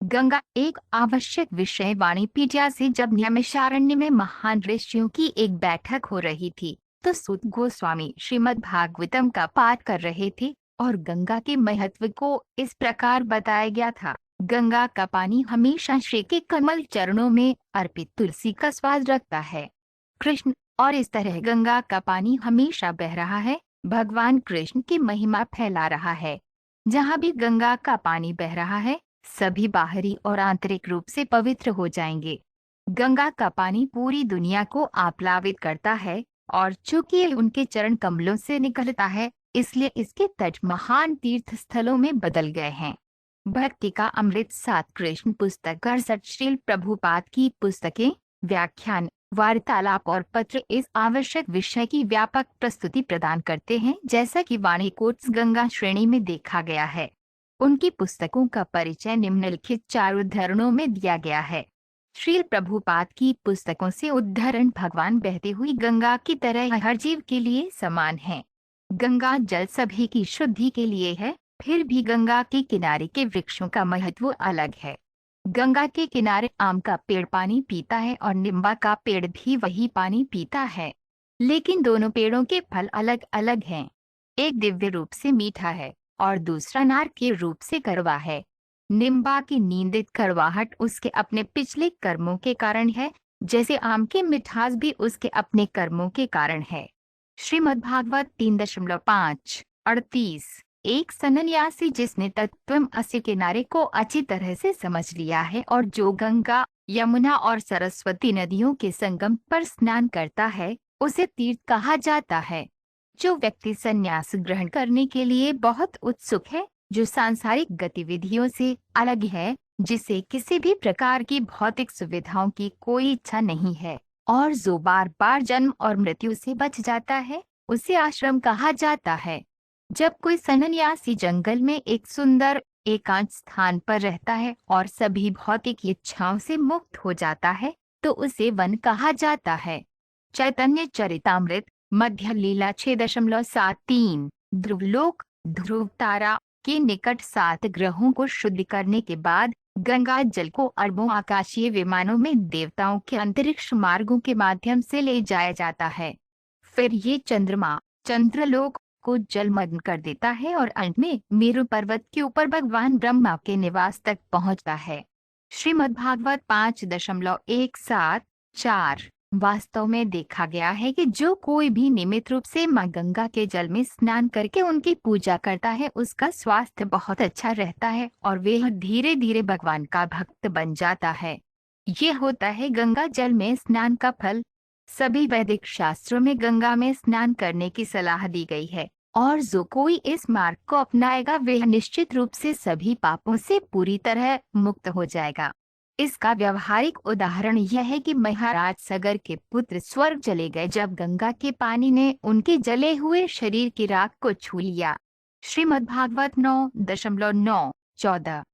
गंगा एक आवश्यक विषय वाणिपीडिया से। जब नैमिषारण्य में महान ऋषियों की एक बैठक हो रही थी तो सूत गोस्वामी श्रीमद् भागवतम का पाठ कर रहे थे और गंगा के महत्व को इस प्रकार बताया गया था। गंगा का पानी हमेशा श्री के कमल चरणों में अर्पित तुलसी का स्वाद रखता है। कृष्ण, और इस तरह गंगा का पानी हमेशा बह रहा है, भगवान कृष्ण की महिमा फैला रहा है। जहाँ भी गंगा का पानी बह रहा है सभी बाहरी और आंतरिक रूप से पवित्र हो जाएंगे। गंगा का पानी पूरी दुनिया को आप्लावित करता है और चूंकि ये उनके चरण कमलों से निकलता है इसलिए इसके तट महान तीर्थ स्थलों में बदल गए हैं। भक्ति का अमृत 7 कृष्ण पुस्तक 68 श्रील प्रभुपाद की पुस्तकें, व्याख्यान, वार्तालाप और पत्र इस आवश्यक विषय की व्यापक प्रस्तुति प्रदान करते हैं जैसा कि वाणी कोट्स गंगा श्रेणी में देखा गया है। उनकी पुस्तकों का परिचय निम्नलिखित 4 उद्धरणों में दिया गया है। श्रील प्रभुपाद की पुस्तकों से उद्धरण भगवान बहती हुई गंगा की तरह हर जीव के लिए समान है। गंगा जल सभी की शुद्धि के लिए है, फिर भी गंगा के किनारे के वृक्षों का महत्व अलग है। गंगा के किनारे आम का पेड़ पानी पीता है और निम्बा का पेड़ भी वही पानी पीता है, लेकिन दोनों पेड़ों के फल अलग अलग हैं। एक दिव्य रूप से मीठा है और दूसरा नार के रूप से कड़वा है। निम्बा की निंदित कड़वाहट उसके अपने पिछले कर्मों के कारण है, जैसे आम की मिठास भी उसके अपने कर्मों के कारण है। श्रीमद्भागवत 3.5 38। एक सन्यासी जिसने तत्त्वमसि किनारे को अच्छी तरह से समझ लिया है और जो गंगा, यमुना और सरस्वती नदियों के संगम पर स्नान करता है उसे तीर्थ कहा जाता है। जो व्यक्ति संन्यास ग्रहण करने के लिए बहुत उत्सुक है, जो सांसारिक गतिविधियों से अलग है, जिसे किसी भी प्रकार की भौतिक सुविधाओं की कोई इच्छा नहीं है और जो बार बार जन्म और मृत्यु से बच जाता है, उसे आश्रम कहा जाता है। जब कोई सन्यासी जंगल में एक सुंदर एकांत स्थान पर रहता है और सभी भौतिक इच्छाओं से मुक्त हो जाता है तो उसे वन कहा जाता है। चैतन्य चरितामृत मध्य लीला 6.73। ध्रुवलोक ध्रुव तारा के निकट 7 ग्रहों को शुद्ध करने के बाद गंगा जल को अरबों आकाशीय विमानों में देवताओं के अंतरिक्ष मार्गों के माध्यम से ले जाया जाता है। फिर ये चंद्रमा चंद्रलोक को जलमग्न कर देता है और अंत में मेरु पर्वत के ऊपर भगवान ब्रह्मा के निवास तक पहुंचता है। श्रीमद्भागवत 5.174। वास्तव में देखा गया है कि जो कोई भी नियमित रूप से मां गंगा के जल में स्नान करके उनकी पूजा करता है उसका स्वास्थ्य बहुत अच्छा रहता है और वह धीरे धीरे भगवान का भक्त बन जाता है। ये होता है गंगा जल में स्नान का फल। सभी वैदिक शास्त्रों में गंगा में स्नान करने की सलाह दी गई है और जो कोई इस मार्ग को अपनाएगा वह निश्चित रूप से सभी पापों से पूरी तरह मुक्त हो जाएगा। इसका व्यवहारिक उदाहरण यह है कि महाराज सगर के पुत्र स्वर्ग चले गए जब गंगा के पानी ने उनके जले हुए शरीर की राख को छू लिया। श्रीमद्भागवत 9.914।